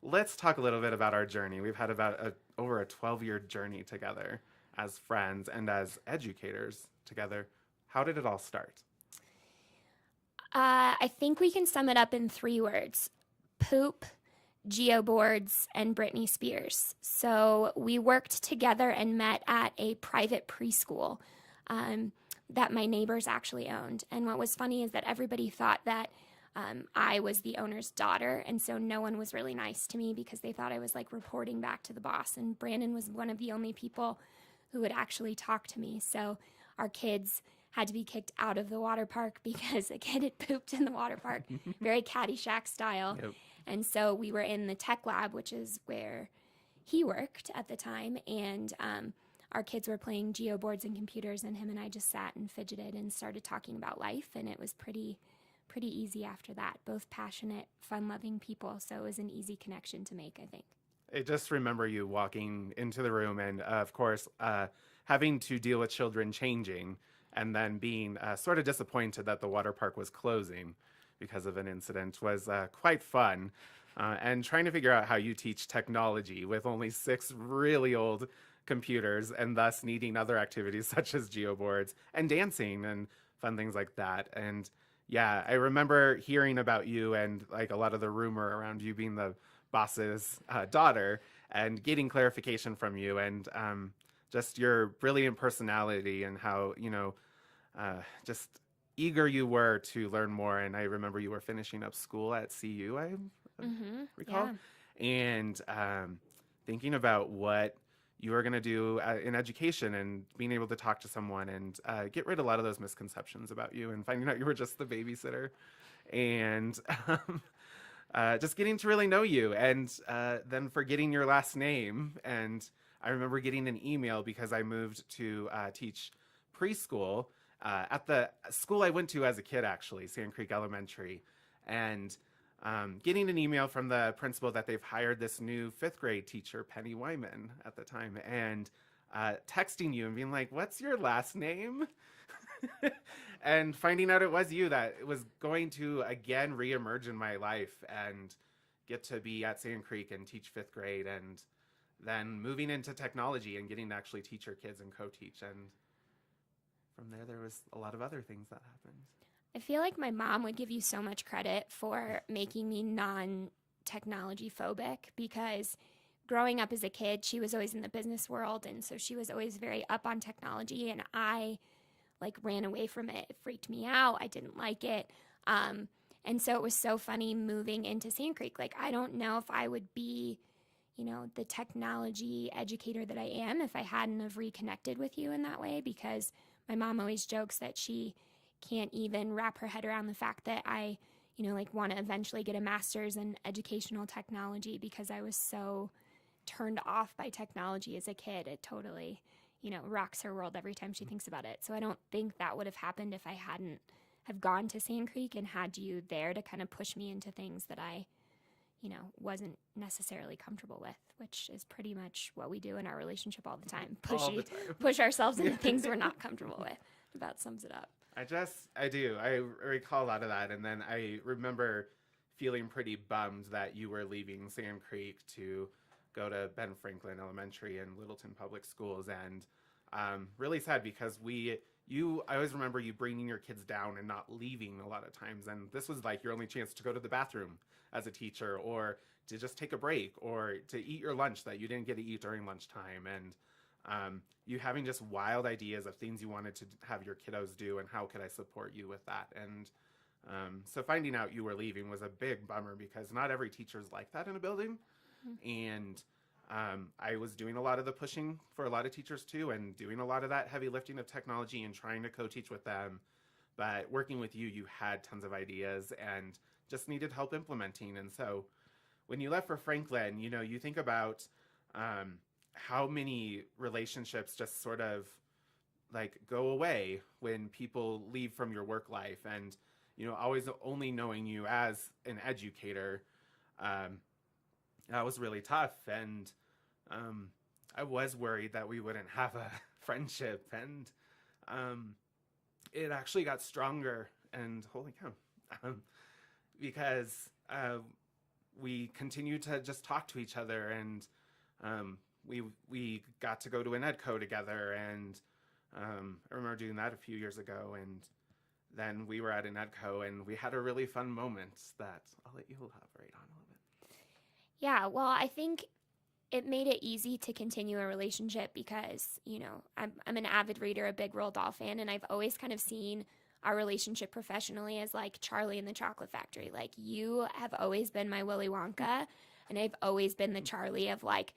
let's talk a little bit about our journey. We've had over a 12-year journey together as friends and as educators together. How did it all start? I think we can sum it up in 3 words: poop, geoboards, and Britney Spears. So we worked together and met at a private preschool um, that my neighbors actually owned. And what was funny is that everybody thought that I was the owner's daughter. And so no one was really nice to me because they thought I was like reporting back to the boss. And Brandon was one of the only people who would actually talk to me. So our kids had to be kicked out of the water park because a kid had pooped in the water park, very Caddyshack style. Yep. And so we were in the tech lab, which is where he worked at the time. And our kids were playing geoboards and computers, and him and I just sat and fidgeted and started talking about life. And it was pretty easy after that. Both passionate, fun-loving people. So it was an easy connection to make, I think. I just remember you walking into the room and, of course, having to deal with children changing and then being sort of disappointed that the water park was closing because of an incident was quite fun. And trying to figure out how you teach technology with only 6 really old computers and thus needing other activities such as geoboards and dancing and fun things like that. And yeah, I remember hearing about you and like a lot of the rumor around you being the boss's daughter and getting clarification from you and just your brilliant personality and how, just eager you were to learn more. And I remember you were finishing up school at CU, I recall, Yeah. and thinking about what you were going to do in education and being able to talk to someone and get rid of a lot of those misconceptions about you and finding out you were just the babysitter and just getting to really know you and then forgetting your last name. And I remember getting an email because I moved to teach preschool at the school I went to as a kid, actually, Sand Creek Elementary. And getting an email from the principal that they've hired this new 5th grade teacher, Penny Wyman, at the time, and texting you and being like, "What's your last name?" And finding out it was you that was going to again reemerge in my life and get to be at Sand Creek and teach 5th grade and then moving into technology and getting to actually teach your kids and co-teach. And from there was a lot of other things that happened. I feel like my mom would give you so much credit for making me non-technology phobic because growing up as a kid, she was always in the business world. And so she was always very up on technology. And I like ran away from it. It freaked me out. I didn't like it. And so it was so funny moving into Sand Creek. Like, I don't know if I would be, the technology educator that I am if I hadn't have reconnected with you in that way, because my mom always jokes that she can't even wrap her head around the fact that I, want to eventually get a master's in educational technology because I was so turned off by technology as a kid. It totally, rocks her world every time she thinks about it. So I don't think that would have happened if I hadn't have gone to Sand Creek and had you there to kind of push me into things that I, wasn't necessarily comfortable with, which is pretty much what we do in our relationship all the time. Push ourselves into things we're not comfortable with. About sums it up. I do. I recall a lot of that. And then I remember feeling pretty bummed that you were leaving Sand Creek to go to Ben Franklin Elementary and Littleton Public Schools. And really sad because I always remember you bringing your kids down and not leaving a lot of times. And this was like your only chance to go to the bathroom as a teacher or to just take a break or to eat your lunch that you didn't get to eat during lunchtime. And you having just wild ideas of things you wanted to have your kiddos do and how could I support you with that. And so finding out you were leaving was a big bummer because not every teacher's like that in a building. And I was doing a lot of the pushing for a lot of teachers too and doing a lot of that heavy lifting of technology and trying to co-teach with them. But working with you, you had tons of ideas and just needed help implementing. And so when you left for Franklin, you think about how many relationships just sort of like go away when people leave from your work life and, always only knowing you as an educator. That was really tough. And I was worried that we wouldn't have a friendship. And it actually got stronger. And holy cow. Because we continued to just talk to each other, and we got to go to an EdCo together, and I remember doing that a few years ago, and then we were at an EdCo, and we had a really fun moment that I'll let you elaborate on a little bit. Yeah, well, I think it made it easy to continue a relationship because, you know, I'm an avid reader, a big Roald Dahl fan, and I've always kind of seen our relationship professionally as like Charlie and the Chocolate Factory. Like, you have always been my Willy Wonka, and I've always been the Charlie of like,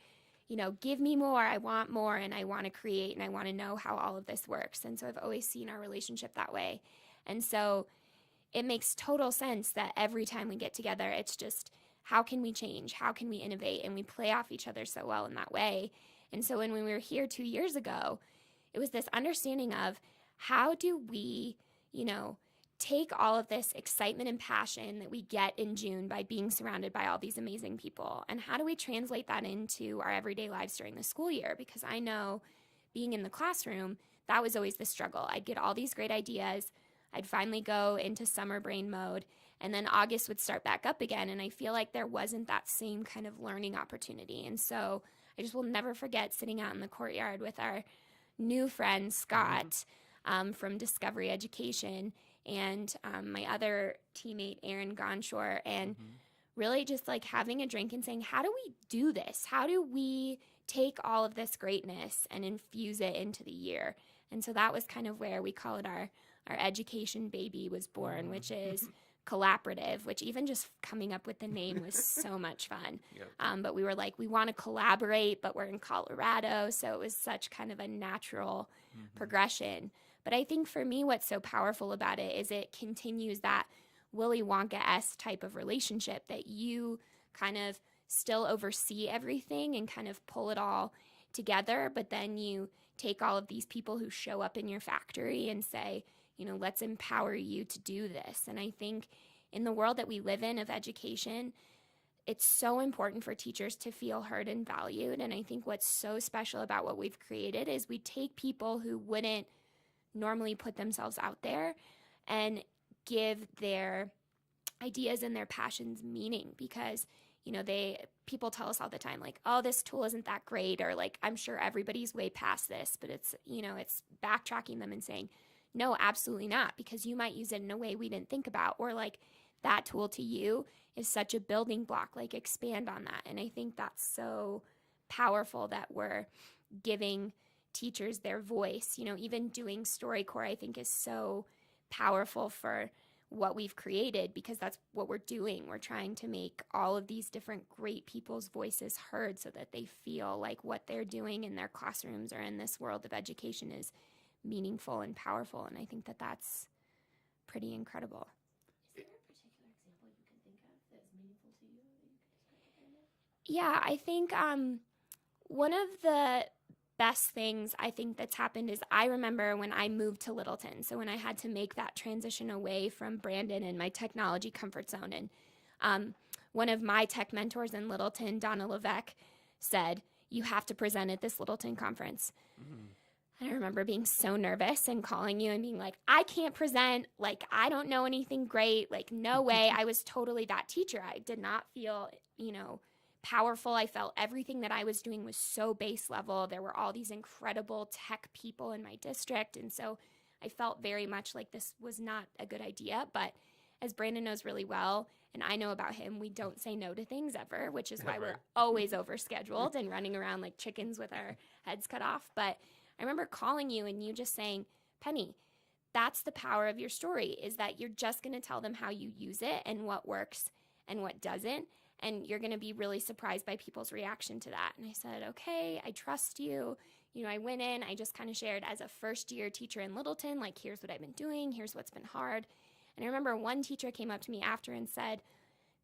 you know, give me more, I want more, and I want to create, and I want to know how all of this works. And so I've always seen our relationship that way. And so it makes total sense that every time we get together, it's just, how can we change? How can we innovate? And we play off each other so well in that way. And so when we were here 2 years ago, it was this understanding of how do we, you know, take all of this excitement and passion that we get in June by being surrounded by all these amazing people, and how do we translate that into our everyday lives during the school year? Because I know being in the classroom, that was always the struggle. I'd get all these great ideas. I'd finally go into summer brain mode, and then August would start back up again, and I feel like there wasn't that same kind of learning opportunity. And so I just will never forget sitting out in the courtyard with our new friend, Scott, from Discovery Education, and my other teammate, Aaron Gonshore, and really just like having a drink and saying, how do we do this? How do we take all of this greatness and infuse it into the year? And so that was kind of where we call it our education baby was born, which is collaborative, which even just coming up with the name was so much fun. Yep. But we were like, we want to collaborate, but we're in Colorado. So it was such kind of a natural progression. But I think for me, what's so powerful about it is it continues that Willy Wonka-esque type of relationship that you kind of still oversee everything and kind of pull it all together. But then you take all of these people who show up in your factory and say, you know, let's empower you to do this. And I think in the world that we live in of education, it's so important for teachers to feel heard and valued. And I think what's so special about what we've created is we take people who wouldn't normally put themselves out there and give their ideas and their passions meaning, because, you know, people tell us all the time, like, oh, this tool isn't that great, or like, I'm sure everybody's way past this, but it's, you know, it's backtracking them and saying, no, absolutely not, because you might use it in a way we didn't think about, or like that tool to you is such a building block, like expand on that. And I think that's so powerful that we're giving teachers their voice. You know, even doing StoryCorp, I think, is so powerful for what we've created, because that's what we're doing. We're trying to make all of these different great people's voices heard so that they feel like what they're doing in their classrooms or in this world of education is meaningful and powerful. And I think that that's pretty incredible. Is there a particular example you can think of that is meaningful to you that you could describe? Yeah, I think one of the best things I think that's happened is I remember when I moved to Littleton. So when I had to make that transition away from Brandon and my technology comfort zone. And one of my tech mentors in Littleton, Donna Levesque, said, you have to present at this Littleton conference. And I remember being so nervous and calling you and being like, I can't present. Like, I don't know anything great. Like, no way. I was totally that teacher. I did not feel, you know, powerful. I felt everything that I was doing was so base level. There were all these incredible tech people in my district. And so I felt very much like this was not a good idea. But as Brandon knows really well, and I know about him, we don't say no to things ever, which is why we're always overscheduled and running around like chickens with our heads cut off. But I remember calling you and you just saying, Penny, that's the power of your story, is that you're just going to tell them how you use it and what works and what doesn't. And you're going to be really surprised by people's reaction to that. And I said, okay, I trust you. You know, I went in, I just kind of shared as a first year teacher in Littleton, like, here's what I've been doing, here's what's been hard. And I remember one teacher came up to me after and said,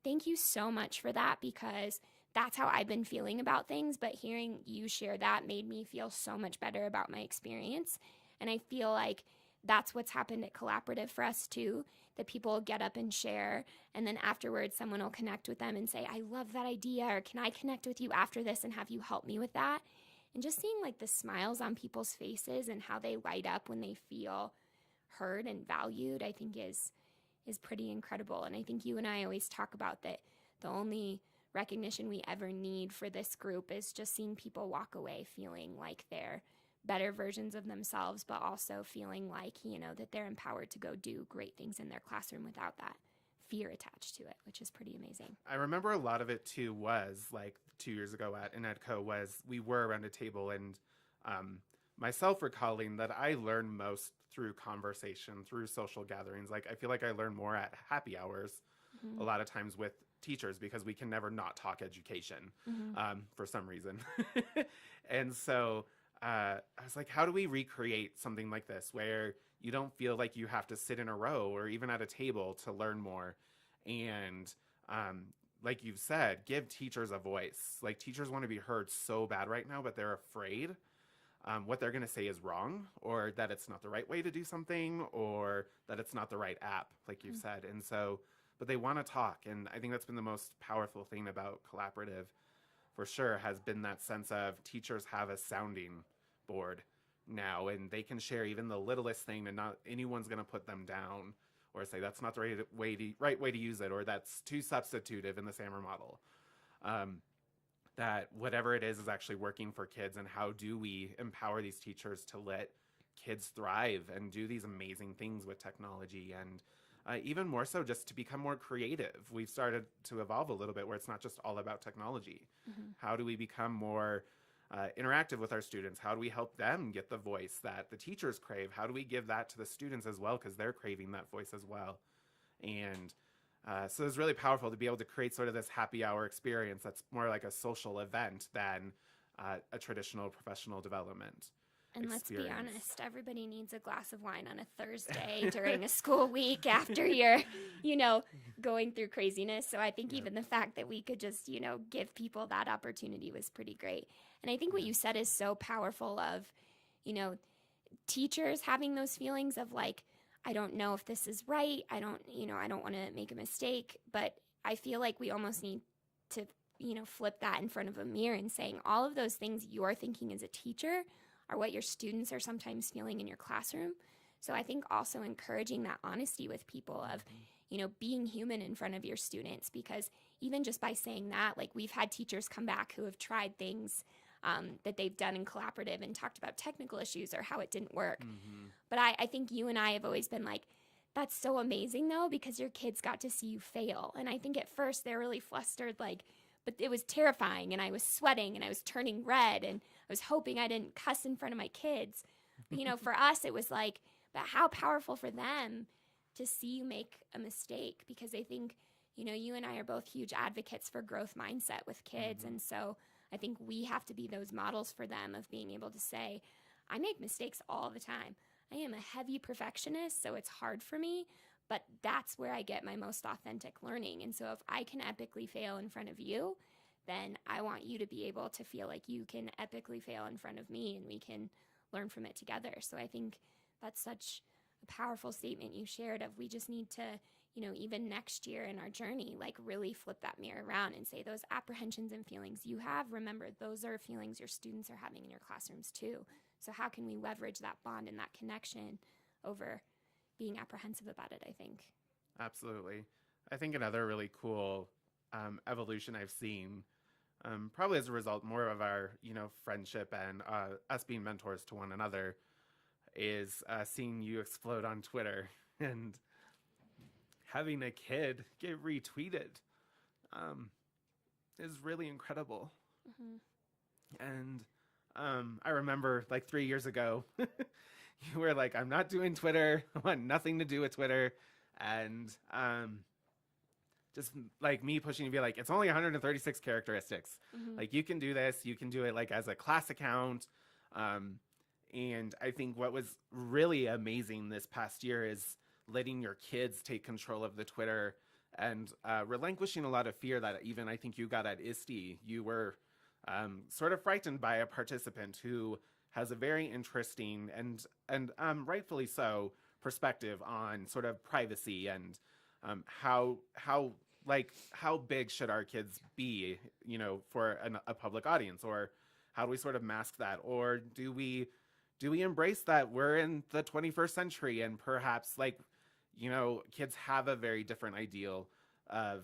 thank you so much for that, because that's how I've been feeling about things. But hearing you share that made me feel so much better about my experience. And I feel like that's what's happened at Collaborative for us too, that people get up and share. And then afterwards, someone will connect with them and say, I love that idea, or can I connect with you after this and have you help me with that? And just seeing like the smiles on people's faces and how they light up when they feel heard and valued, I think is pretty incredible. And I think you and I always talk about that the only recognition we ever need for this group is just seeing people walk away feeling like they're better versions of themselves, but also feeling like, that they're empowered to go do great things in their classroom without that fear attached to it, which is pretty amazing. I remember a lot of it too was like 2 years ago at Inedco was we were around a table and myself recalling that I learned most through conversation, through social gatherings. Like I feel like I learn more at happy hours a lot of times with teachers because we can never not talk education for some reason. And so I was like, how do we recreate something like this where you don't feel like you have to sit in a row or even at a table to learn more? And like you've said, give teachers a voice. Like teachers want to be heard so bad right now, but they're afraid what they're going to say is wrong, or that it's not the right way to do something, or that it's not the right app, like you've said. And so, but they want to talk. And I think that's been the most powerful thing about collaborative for sure, has been that sense of teachers have a sounding board now, and they can share even the littlest thing, and not anyone's going to put them down or say that's not the right way to use it, or that's too substitutive in the SAMR model. That whatever it is actually working for kids, and how do we empower these teachers to let kids thrive and do these amazing things with technology, and even more so just to become more creative. We've started to evolve a little bit where it's not just all about technology. How do we become more interactive with our students? How do we help them get the voice that the teachers crave? How do we give that to the students as well, because they're craving that voice as well? And so it's really powerful to be able to create sort of this happy hour experience that's more like a social event than a traditional professional development And experience. let's be honest, everybody needs a glass of wine on a Thursday during a school week after you're, going through craziness. So I think even the fact that we could just, give people that opportunity was pretty great. And I think what you said is so powerful of, teachers having those feelings of like, I don't know if this is right. I don't want to make a mistake, but I feel like we almost need to, flip that in front of a mirror and saying all of those things you're thinking as a teacher are what your students are sometimes feeling in your classroom. So I think also encouraging that honesty with people of, being human in front of your students, because even just by saying that, like we've had teachers come back who have tried things that they've done in collaborative and talked about technical issues or how it didn't work. But I think you and I have always been like, that's so amazing though, because your kids got to see you fail. And I think at first they're really flustered, but it was terrifying and I was sweating and I was turning red and I was hoping I didn't cuss in front of my kids. But, for us, it was like, but how powerful for them to see you make a mistake, because I think, you and I are both huge advocates for growth mindset with kids. And so I think we have to be those models for them of being able to say, I make mistakes all the time. I am a heavy perfectionist, so it's hard for me, but that's where I get my most authentic learning. And so if I can epically fail in front of you, then I want you to be able to feel like you can epically fail in front of me and we can learn from it together. So I think that's such a powerful statement you shared of we just need to, even next year in our journey, like really flip that mirror around and say those apprehensions and feelings you have, remember, those are feelings your students are having in your classrooms too. So how can we leverage that bond and that connection over being apprehensive about it, I think. Absolutely. I think another really cool evolution I've seen, probably as a result more of our, friendship and us being mentors to one another, is seeing you explode on Twitter and having a kid get retweeted is really incredible. And I remember like 3 years ago, you were like, I'm not doing Twitter. I want nothing to do with Twitter. And just like me pushing you to be like, it's only 136 characteristics. Like you can do this. You can do it like as a class account. And I think what was really amazing this past year is letting your kids take control of the Twitter and relinquishing a lot of fear that even I think you got at ISTE. You were sort of frightened by a participant who has a very interesting and rightfully so perspective on sort of privacy and how big should our kids be, for a public audience, or how do we sort of mask that, or do we embrace that we're in the 21st century and perhaps kids have a very different ideal of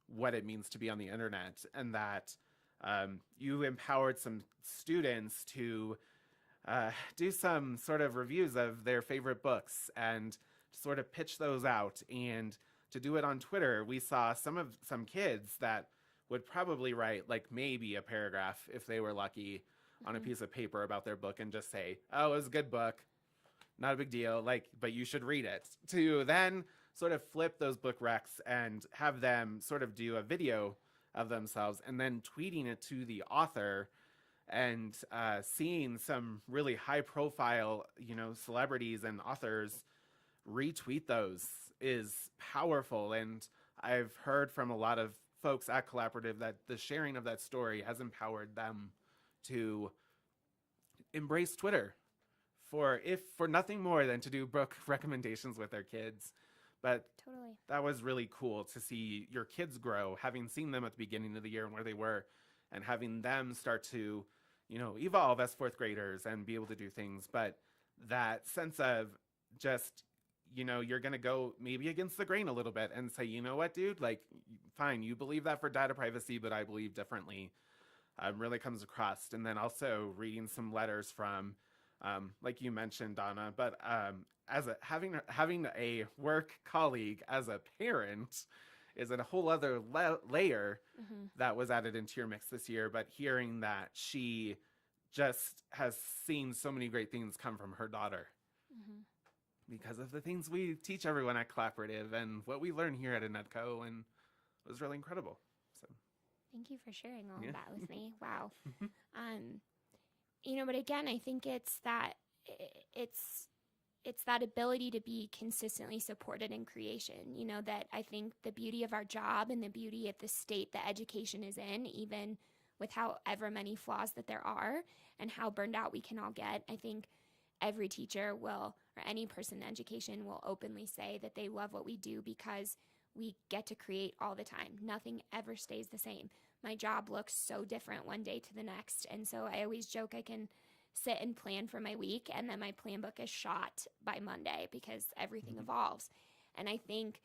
what it means to be on the internet, and that you empowered some students to do some sort of reviews of their favorite books and sort of pitch those out. And to do it on Twitter, we saw some kids that would probably write like maybe a paragraph if they were lucky on a piece of paper about their book and just say, "Oh, it was a good book. Not a big deal. Like, but you should read it." To then sort of flip those book recs and have them sort of do a video of themselves and then tweeting it to the author, and seeing some really high profile, celebrities and authors retweet those is powerful. And I've heard from a lot of folks at Collaborative that the sharing of that story has empowered them to embrace Twitter for nothing more than to do book recommendations with their kids. But Totally. that was really cool to see your kids grow, having seen them at the beginning of the year and where they were, and having them start to, evolve as fourth graders and be able to do things. But that sense of just, you're going to go maybe against the grain a little bit and say, "You know what, dude, like, fine, you believe that for data privacy, but I believe differently," really comes across. And then also reading some letters from, like you mentioned, Donna, but as having a work colleague as a parent is a whole other layer that was added into your mix this year. But hearing that she just has seen so many great things come from her daughter because of the things we teach everyone at Collaborative and what we learn here at Anetco, and it was really incredible. So Thank you for sharing all of that with me. Wow. But again, I think it's that ability to be consistently supported in creation, that I think the beauty of our job and the beauty of the state that education is in, even with however many flaws that there are and how burned out we can all get, I think every teacher will, or any person in education will openly say that they love what we do because we get to create all the time. Nothing ever stays the same. My job looks so different one day to the next. And so I always joke I can sit and plan for my week, and then my plan book is shot by Monday because everything evolves. And I think,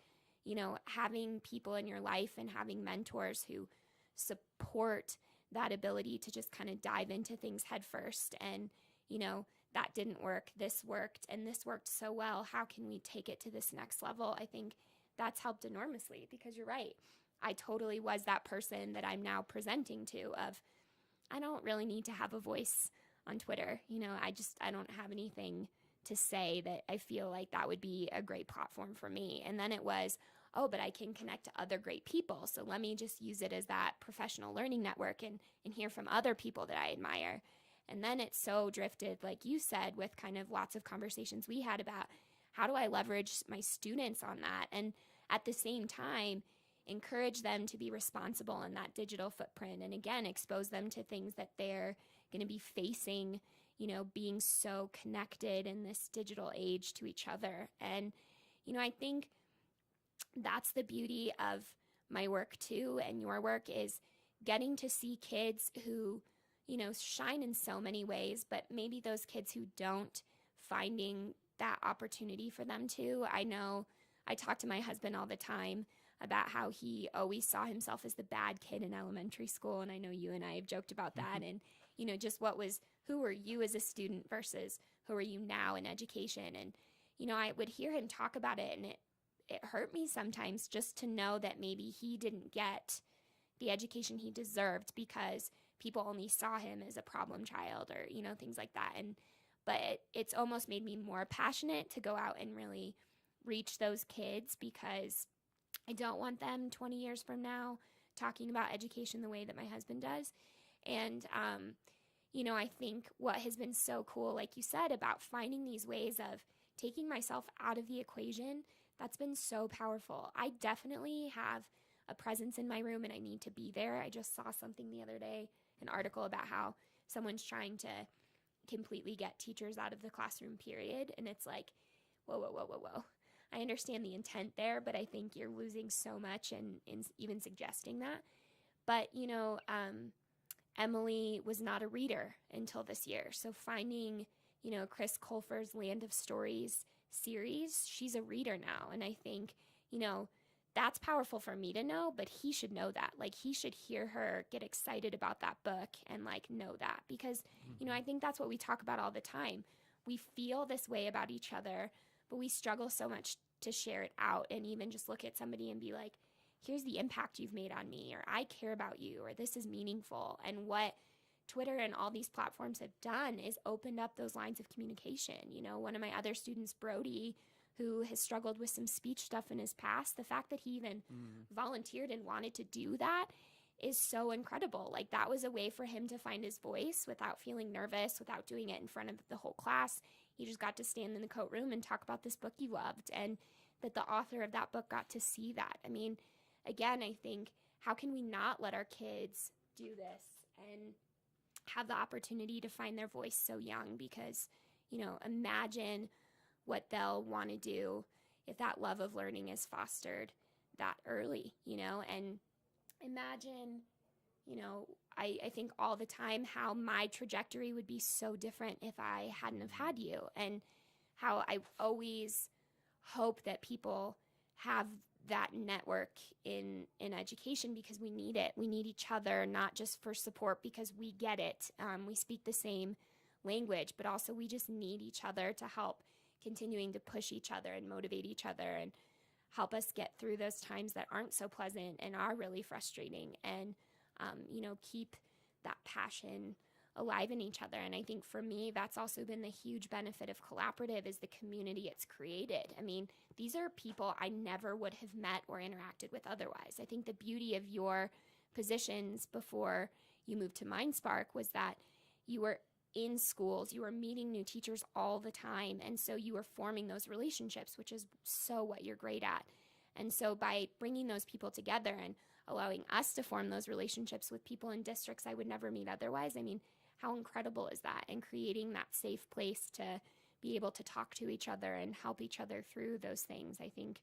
having people in your life and having mentors who support that ability to just kind of dive into things head first and, that didn't work, this worked, and this worked so well. How can we take it to this next level? I think that's helped enormously because you're right. I totally was that person that I'm now presenting to of, I don't really need to have a voice on Twitter. I don't have anything to say that I feel like that would be a great platform for me. And then it was, oh, but I can connect to other great people. So let me just use it as that professional learning network and hear from other people that I admire. And then it so drifted, like you said, with kind of lots of conversations we had about how do I leverage my students on that? And at the same time, encourage them to be responsible in that digital footprint. And again, expose them to things that they're going to be facing, being so connected in this digital age to each other. And, I think that's the beauty of my work too, and your work, is getting to see kids who, shine in so many ways, but maybe those kids who don't, finding that opportunity for them to. I know I talk to my husband all the time about how he always saw himself as the bad kid in elementary school. And I know you and I have joked about that. And, just who were you as a student versus who are you now in education? And, I would hear him talk about it, and it hurt me sometimes just to know that maybe he didn't get the education he deserved because people only saw him as a problem child or, things like that. But it's almost made me more passionate to go out and really reach those kids because I don't want them 20 years from now talking about education the way that my husband does. And, I think what has been so cool, like you said, about finding these ways of taking myself out of the equation, that's been so powerful. I definitely have a presence in my room and I need to be there. I just saw something the other day, an article about how someone's trying to completely get teachers out of the classroom, period. And it's like, whoa. I understand the intent there, but I think you're losing so much in even suggesting that. But, Emily was not a reader until this year. So finding, Chris Colfer's Land of Stories series, she's a reader now. And I think, that's powerful for me to know, but he should know that. Like, he should hear her get excited about that book and like know that, because, you know, I think that's what we talk about all the time. We feel this way about each other, but we struggle so much to share it out and even just look at somebody and be like, here's the impact you've made on me, or I care about you, or this is meaningful. And what Twitter and all these platforms have done is opened up those lines of communication. You know, one of my other students, Brody, who has struggled with some speech stuff in his past, the fact that he even volunteered and wanted to do that is so incredible. Like, that was a way for him to find his voice without feeling nervous, without doing it in front of the whole class. He just got to stand in the coat room and talk about this book he loved, and that the author of that book got to see that. I mean, again, I think, how can we not let our kids do this and have the opportunity to find their voice so young? Because, you know, imagine what they'll want to do if that love of learning is fostered that early, you know. And imagine, you know, I think all the time how my trajectory would be so different if I hadn't have had you, and how I always hope that people have that network in education, because we need it. We need each other, not just for support because we get it. We speak the same language, but also we just need each other to help continuing to push each other and motivate each other and help us get through those times that aren't so pleasant and are really frustrating, and, you know, keep that passion alive in each other. And I think for me, that's also been the huge benefit of Collaborative, is the community it's created. I mean, these are people I never would have met or interacted with otherwise. I think the beauty of your positions before you moved to MindSpark was that you were in schools, you were meeting new teachers all the time, and so you were forming those relationships, which is so what you're great at. And so by bringing those people together and allowing us to form those relationships with people in districts I would never meet otherwise, I mean, how incredible is that? And creating that safe place to be able to talk to each other and help each other through those things, I think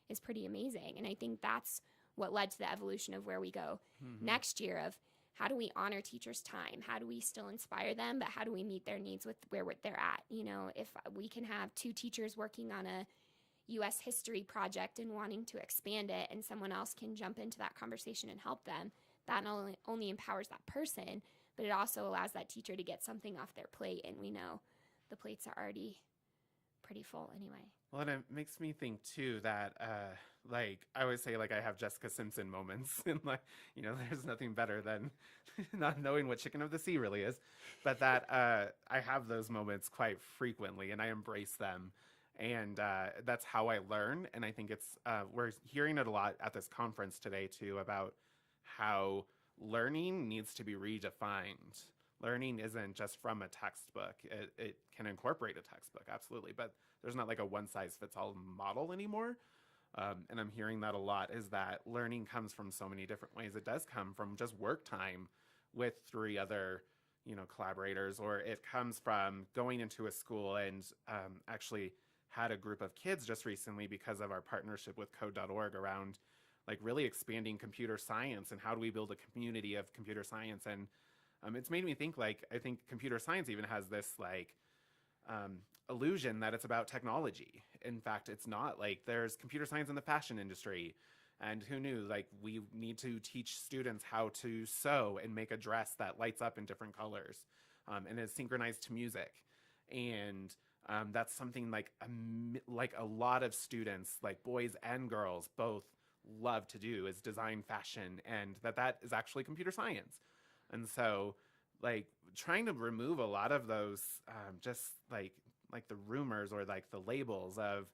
is pretty amazing. And I think that's what led to the evolution of where we go next year, of how do we honor teachers' time? How do we still inspire them, but how do we meet their needs with where they're at? You know, if we can have 2 teachers working on a U.S. history project and wanting to expand it, and someone else can jump into that conversation and help them, that not only empowers that person, but it also allows that teacher to get something off their plate. And we know the plates are already pretty full anyway. Well, and it makes me think too that, like, I always say, like, I have Jessica Simpson moments, and like, you know, there's nothing better than not knowing what chicken of the sea really is, but that I have those moments quite frequently, and I embrace them, and that's how I learn. And I think it's we're hearing it a lot at this conference today too, about how learning needs to be redefined. Learning isn't just from a textbook. It can incorporate a textbook, absolutely, but there's not like a one-size-fits-all model anymore. And I'm hearing that a lot, is that learning comes from so many different ways. It does come from just work time with 3 other, you know, collaborators, or it comes from going into a school, and actually had a group of kids just recently because of our partnership with code.org around like really expanding computer science and how do we build a community of computer science. And it's made me think, like, I think computer science even has this like illusion that it's about technology. In fact, it's not. Like, there's computer science in the fashion industry, and who knew, like, we need to teach students how to sew and make a dress that lights up in different colors and is synchronized to music. And that's something like a lot of students, like boys and girls, both love to do, is design fashion, and that is actually computer science. And so, like, trying to remove a lot of those just like the rumors or like the labels of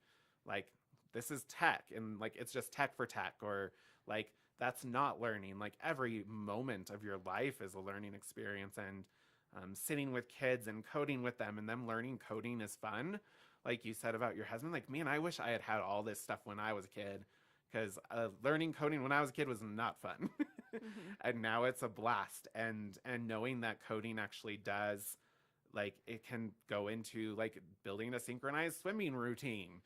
like, this is tech, and like it's just tech for tech, or like that's not learning. Like, every moment of your life is a learning experience, and sitting with kids and coding with them and them learning coding is fun. Like you said about your husband, like, man, I wish I had had all this stuff when I was a kid, because learning coding when I was a kid was not fun. And now it's a blast. And knowing that coding actually does, like, it can go into like building a synchronized swimming routine.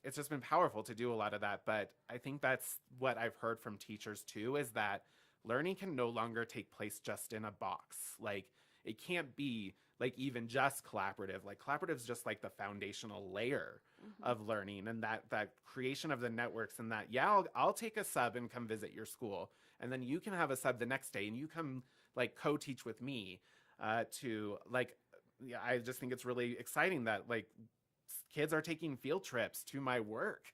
It's just been powerful to do a lot of that. But I think that's what I've heard from teachers too, is that learning can no longer take place just in a box. Like, It can't be like even just collaborative. Like collaborative is just like the foundational layer of learning, and that creation of the networks, and that, yeah, I'll take a sub and come visit your school, and then you can have a sub the next day and you come like co-teach with me, to like, yeah, I just think it's really exciting that like kids are taking field trips to my work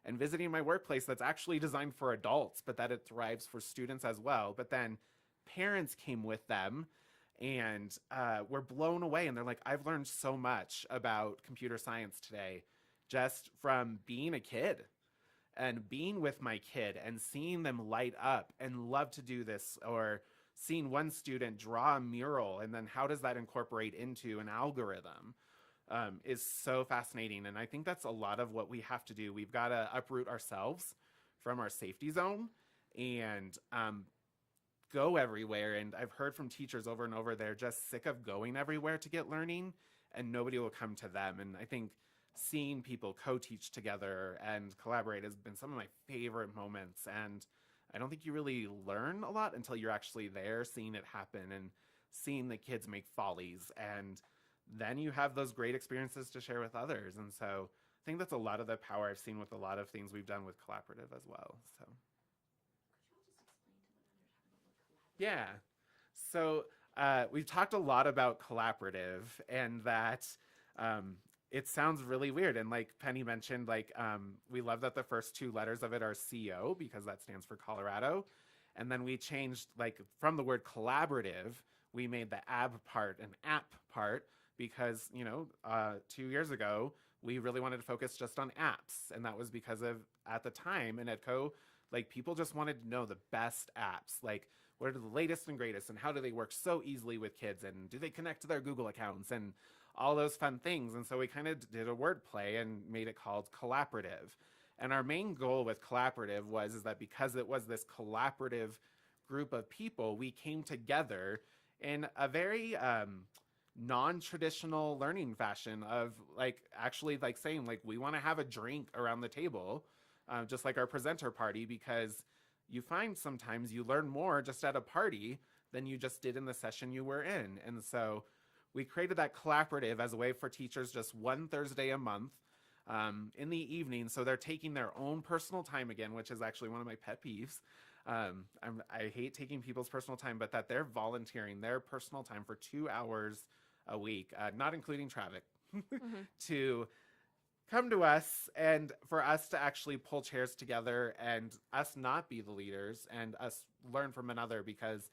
and visiting my workplace that's actually designed for adults, but that it thrives for students as well. But then parents came with them and were blown away. And they're like, I've learned so much about computer science today just from being a kid and being with my kid and seeing them light up and love to do this, or seeing one student draw a mural and then how does that incorporate into an algorithm, is so fascinating. And I think that's a lot of what we have to do. We've got to uproot ourselves from our safety zone and go everywhere. And I've heard from teachers over and over, they're just sick of going everywhere to get learning and nobody will come to them. And I think seeing people co-teach together and collaborate has been some of my favorite moments. And I don't think you really learn a lot until you're actually there, seeing it happen and seeing the kids make follies. And then you have those great experiences to share with others. And so I think that's a lot of the power I've seen with a lot of things we've done with collaborative as well. So yeah. So we've talked a lot about collaborative, and that it sounds really weird. And like Penny mentioned, like we love that the first two letters of it are CO because that stands for Colorado. And then we changed, like, from the word collaborative, we made the AB part an app part because, 2 years ago, we really wanted to focus just on apps. And that was because of, at the time in EdCo, like people just wanted to know the best apps. Like, what are the latest and greatest and how do they work so easily with kids? And do they connect to their Google accounts and all those fun things? And so we kind of did a wordplay and made it called collaborative. And our main goal with collaborative is that because it was this collaborative group of people, we came together in a very non-traditional learning fashion of like actually like saying like we want to have a drink around the table, just like our presenter party, because you find sometimes you learn more just at a party than you just did in the session you were in. And so we created that collaborative as a way for teachers just one Thursday a month in the evening. So they're taking their own personal time again, which is actually one of my pet peeves. I hate taking people's personal time, but that they're volunteering their personal time for 2 hours a week, not including traffic, to come to us and for us to actually pull chairs together and us not be the leaders and us learn from another, because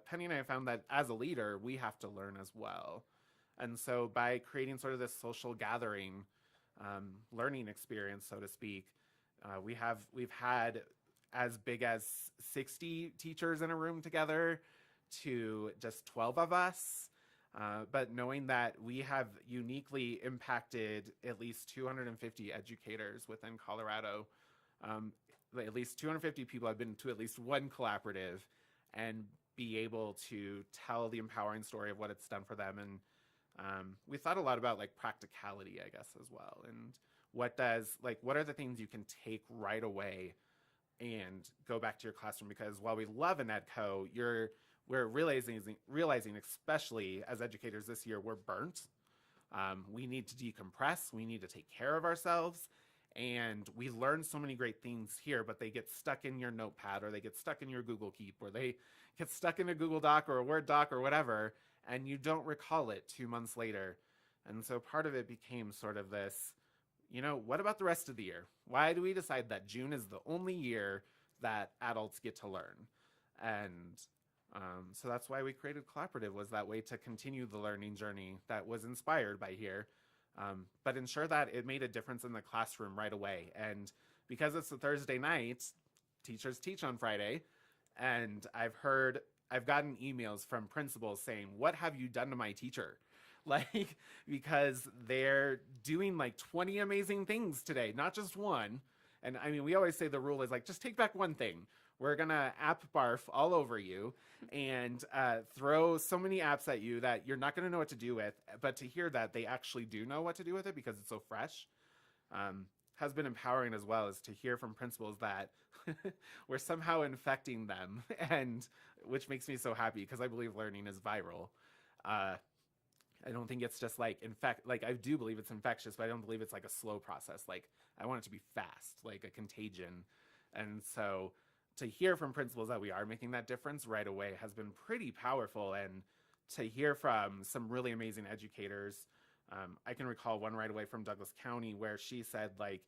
Penny and I found that as a leader, we have to learn as well. And so by creating sort of this social gathering, learning experience, so to speak, we've had as big as 60 teachers in a room together to just 12 of us. But knowing that we have uniquely impacted at least 250 educators within Colorado, at least 250 people have been to at least one collaborative and be able to tell the empowering story of what it's done for them. And we thought a lot about like practicality, I guess, as well. And what are the things you can take right away and go back to your classroom? Because while we love an EdCo, we're realizing, especially as educators this year, we're burnt. We need to decompress. We need to take care of ourselves. And we learn so many great things here, but they get stuck in your notepad, or they get stuck in your Google Keep, or they get stuck in a Google Doc or a Word doc or whatever, and you don't recall it 2 months later. And so part of it became sort of this, what about the rest of the year? Why do we decide that June is the only year that adults get to learn? And so that's why we created Collaborative, was that way to continue the learning journey that was inspired by here, but ensure that it made a difference in the classroom right away. And because it's a Thursday night, teachers teach on Friday, and I've gotten emails from principals saying, what have you done to my teacher? Like, because they're doing like 20 amazing things today, not just one. And I mean, we always say the rule is like, just take back one thing. We're going to app barf all over you and throw so many apps at you that you're not going to know what to do with. But to hear that they actually do know what to do with it because it's so fresh has been empowering as well, as to hear from principals that we're somehow infecting them, and which makes me so happy because I believe learning is viral. I don't think it's just like like I do believe it's infectious, but I don't believe it's like a slow process. Like I want it to be fast, like a contagion. And so to hear from principals that we are making that difference right away has been pretty powerful. And to hear from some really amazing educators, I can recall one right away from Douglas County where she said like,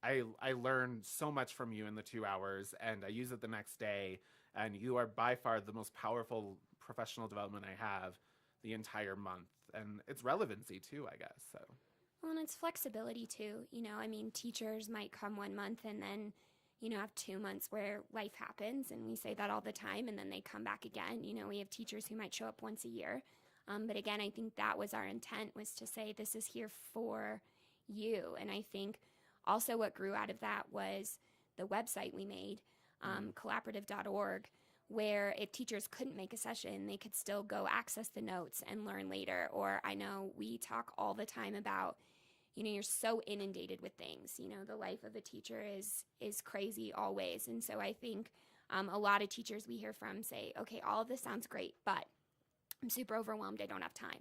I learned so much from you in the 2 hours and I use it the next day. And you are by far the most powerful professional development I have the entire month. And it's relevancy too, I guess. So, Well, and it's flexibility too. I mean, teachers might come 1 month and then, have 2 months where life happens. And we say that all the time. And then they come back again. We have teachers who might show up once a year. But again, I think that was our intent, was to say this is here for you. And I think also what grew out of that was the website we made, collaborative.org, where if teachers couldn't make a session, they could still go access the notes and learn later. Or I know we talk all the time about, you're so inundated with things. The life of a teacher is crazy always. And so I think a lot of teachers we hear from say, okay, all of this sounds great, but I'm super overwhelmed. I don't have time.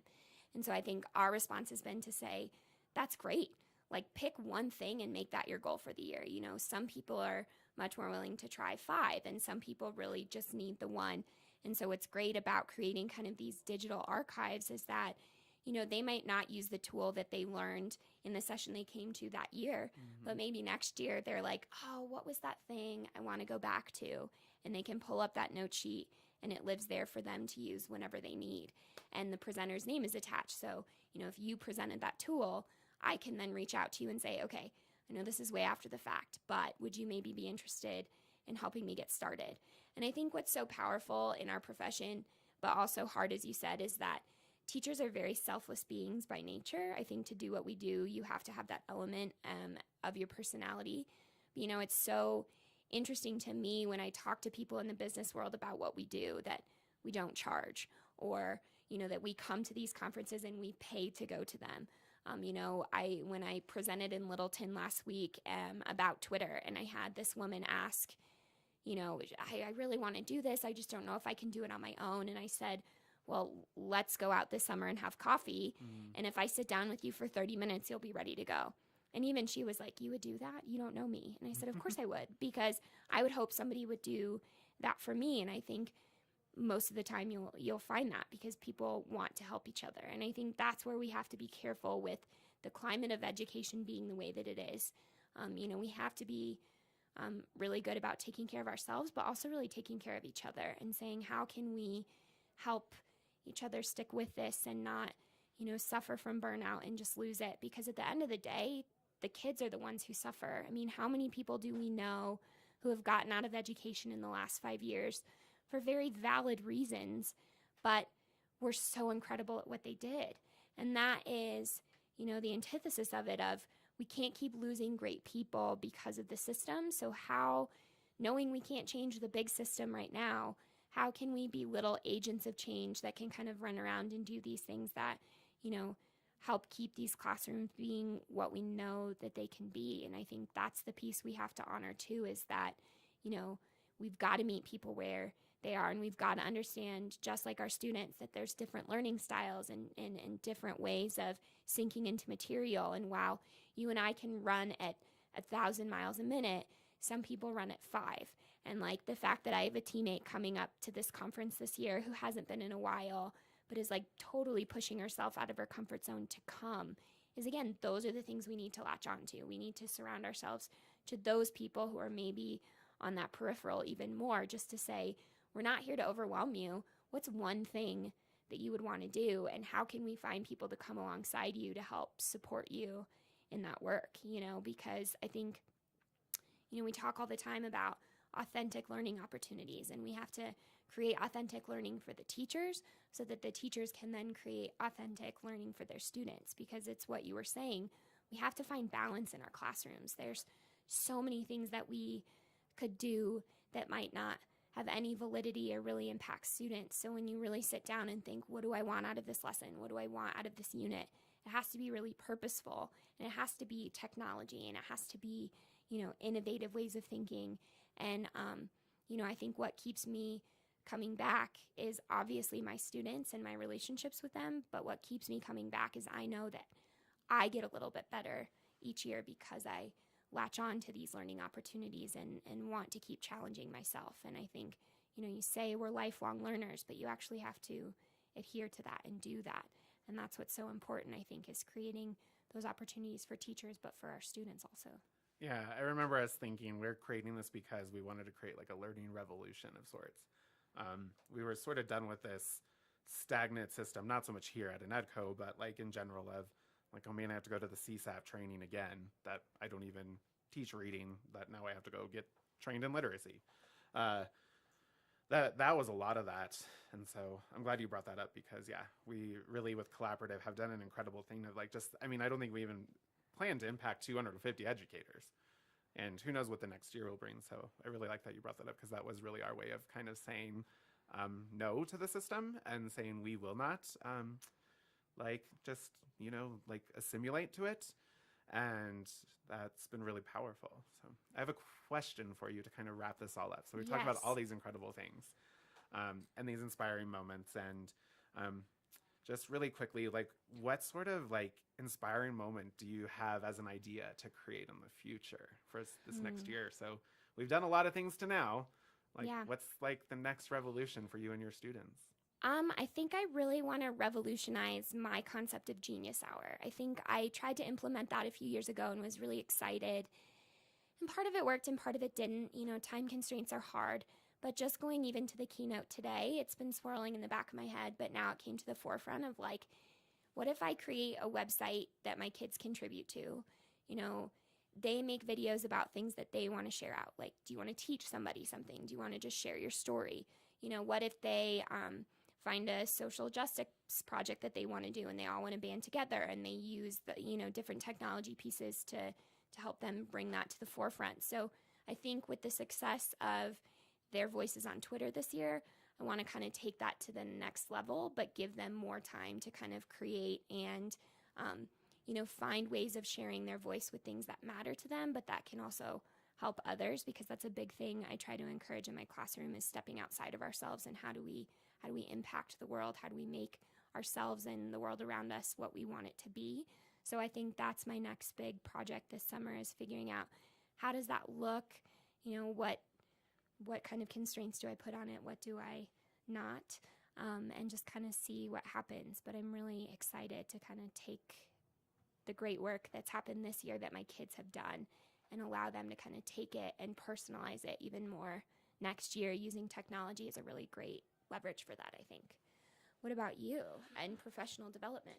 And so I think our response has been to say, that's great. Like pick one thing and make that your goal for the year. Some people are much more willing to try 5 and some people really just need the one. And so what's great about creating kind of these digital archives is that, they might not use the tool that they learned in the session they came to that year, but maybe next year they're like, oh, what was that thing I want to go back to? And they can pull up that note sheet and it lives there for them to use whenever they need. And the presenter's name is attached. So, if you presented that tool, I can then reach out to you and say, okay, I know this is way after the fact, but would you maybe be interested in helping me get started? And I think what's so powerful in our profession, but also hard, as you said, is that teachers are very selfless beings by nature. I think to do what we do, you have to have that element of your personality. But, it's so interesting to me when I talk to people in the business world about what we do, that we don't charge, or, that we come to these conferences and we pay to go to them. When I presented in Littleton last week about Twitter, and I had this woman ask, I really want to do this. I just don't know if I can do it on my own. And I said, well, let's go out this summer and have coffee. And if I sit down with you for 30 minutes, you'll be ready to go. And even she was like, you would do that? You don't know me. And I said, of course I would, because I would hope somebody would do that for me. And I think most of the time you'll find that because people want to help each other. And I think that's where we have to be careful with the climate of education being the way that it is. We have to be really good about taking care of ourselves, but also really taking care of each other and saying, how can we help each other stick with this and not, suffer from burnout and just lose it? Because at the end of the day, the kids are the ones who suffer. I mean, how many people do we know who have gotten out of education in the last 5 years for very valid reasons, but were so incredible at what they did? And that is, the antithesis of it, of we can't keep losing great people because of the system. So how, knowing we can't change the big system right now, how can we be little agents of change that can kind of run around and do these things that, help keep these classrooms being what we know that they can be? And I think that's the piece we have to honor too, is that, we've got to meet people where they are, and we've got to understand, just like our students, that there's different learning styles and different ways of sinking into material. And while you and I can run at 1,000 miles a minute, some people run at 5. And like the fact that I have a teammate coming up to this conference this year who hasn't been in a while, but is like totally pushing herself out of her comfort zone to come, is, again, those are the things we need to latch on to. We need to surround ourselves to those people who are maybe on that peripheral even more, just to say, we're not here to overwhelm you. What's one thing that you would want to do? And how can we find people to come alongside you to help support you in that work? Because I think, we talk all the time about authentic learning opportunities, and we have to create authentic learning for the teachers so that the teachers can then create authentic learning for their students. Because it's what you were saying, we have to find balance in our classrooms. There's so many things that we could do that might not have any validity or really impact students. So when you really sit down and think, what do I want out of this lesson? What do I want out of this unit? It has to be really purposeful, and it has to be technology, and it has to be, innovative ways of thinking. And, I think what keeps me coming back is obviously my students and my relationships with them. But what keeps me coming back is I know that I get a little bit better each year because I latch on to these learning opportunities and want to keep challenging myself. And I think, you say we're lifelong learners, but you actually have to adhere to that and do that. And that's what's so important, I think, is creating those opportunities for teachers, but for our students also. Yeah, I remember us thinking we're creating this because we wanted to create like a learning revolution of sorts. We were sort of done with this stagnant system, not so much here at an EDCO, but like in general of like, oh man, I have to go to the CSAP training again that I don't even teach reading, that now I have to go get trained in literacy. That was a lot of that. And so I'm glad you brought that up because, yeah, we really with Collaborative have done an incredible thing of like just, I mean, I don't think we even plan to impact 250 educators. And who knows what the next year will bring. So I really like that you brought that up because that was really our way of kind of saying no to the system and saying we will not like just, like assimilate to it. And that's been really powerful. So I have a question for you to kind of wrap this all up. So we talked about Yes. all these incredible things and these inspiring moments. And just really quickly, like what sort of like inspiring moment do you have as an idea to create in the future for this next year? So we've done a lot of things to now. Like Yeah. what's like the next revolution for you and your students? I think I really want to revolutionize my concept of Genius Hour. I think I tried to implement that a few years ago and was really excited. And part of it worked and part of it didn't. Time constraints are hard. But just going even to the keynote today, it's been swirling in the back of my head, but now it came to the forefront of like, what if I create a website that my kids contribute to? They make videos about things that they want to share out. Like, do you want to teach somebody something? Do you want to just share your story? What if they find a social justice project that they want to do and they all want to band together and they use the, different technology pieces to help them bring that to the forefront. So I think with the success of their voices on Twitter this year, I want to kind of take that to the next level, but give them more time to kind of create and, find ways of sharing their voice with things that matter to them, but that can also help others, because that's a big thing I try to encourage in my classroom is stepping outside of ourselves and how do we impact the world? How do we make ourselves and the world around us what we want it to be? So I think that's my next big project this summer is figuring out how does that look? What kind of constraints do I put on it? What do I not? And just kind of see what happens. But I'm really excited to kind of take the great work that's happened this year that my kids have done and allow them to kind of take it and personalize it even more next year. Using technology is a really great leverage for that, I think. What about you and professional development?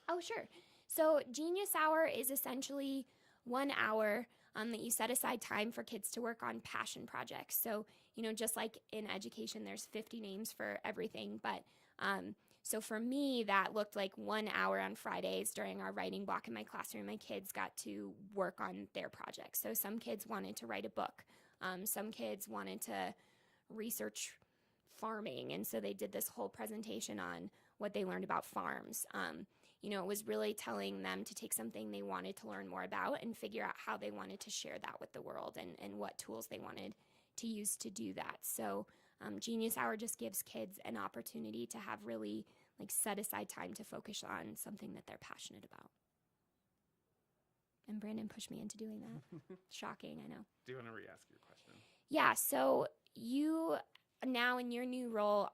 Oh, sure. So Genius Hour is essentially 1 hour that you set aside time for kids to work on passion projects. So, just like in education, there's 50 names for everything. But so for me, that looked like 1 hour on Fridays during our writing block in my classroom. My kids got to work on their projects. So some kids wanted to write a book. Some kids wanted to research farming. And so they did this whole presentation on what they learned about farms. It was really telling them to take something they wanted to learn more about and figure out how they wanted to share that with the world and what tools they wanted to use to do that. So Genius Hour just gives kids an opportunity to have really like set aside time to focus on something that they're passionate about. And Brandon pushed me into doing that. Shocking, I know. Do you want to re-ask your question? Yeah, so you now in your new role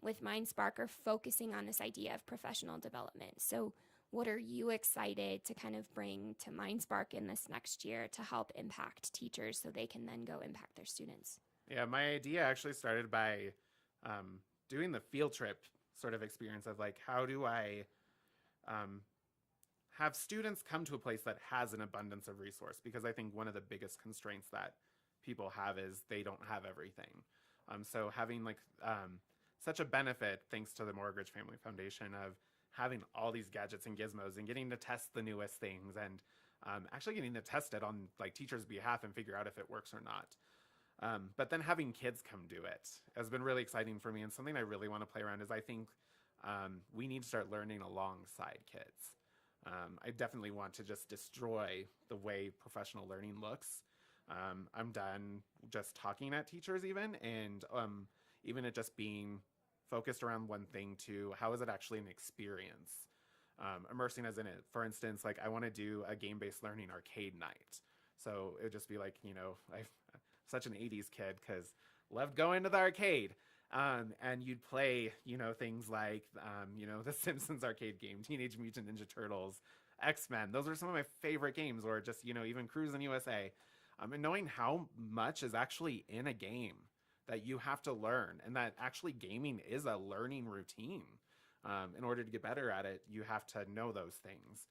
with MindSpark are focusing on this idea of professional development. So what are you excited to kind of bring to MindSpark in this next year to help impact teachers so they can then go impact their students? Yeah, my idea actually started by doing the field trip sort of experience of like, how do I have students come to a place that has an abundance of resource? Because I think one of the biggest constraints that people have is they don't have everything. So having like such a benefit, thanks to the Mortgage Family Foundation, of having all these gadgets and gizmos and getting to test the newest things and actually getting to test it on like teachers' behalf and figure out if it works or not. But then having kids come do it has been really exciting for me, and something I really want to play around is I think we need to start learning alongside kids. I definitely want to just destroy the way professional learning looks I'm done just talking at teachers even, and even it just being focused around one thing to how is it actually an experience, immersing us in it. For instance, like I want to do a game-based learning arcade night. So it would just be like, I'm such an 80s kid because loved going to the arcade. And you'd play, things like, the Simpsons arcade game, Teenage Mutant Ninja Turtles, X-Men. Those are some of my favorite games, or just, even Cruis'n USA. And knowing how much is actually in a game that you have to learn, and that actually gaming is a learning routine. In order to get better at it, you have to know those things,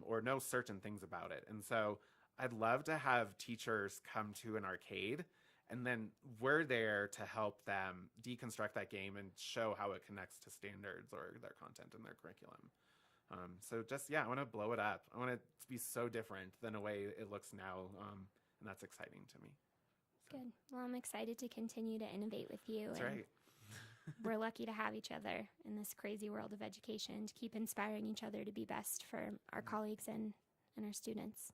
or know certain things about it. And so I'd love to have teachers come to an arcade, and then we're there to help them deconstruct that game and show how it connects to standards or their content and their curriculum. So just, I want to blow it up. I want it to be so different than the way it looks now, and that's exciting to me. So. Good. Well, I'm excited to continue to innovate with you. That's and right. We're lucky to have each other in this crazy world of education, to keep inspiring each other to be best for our colleagues and our students.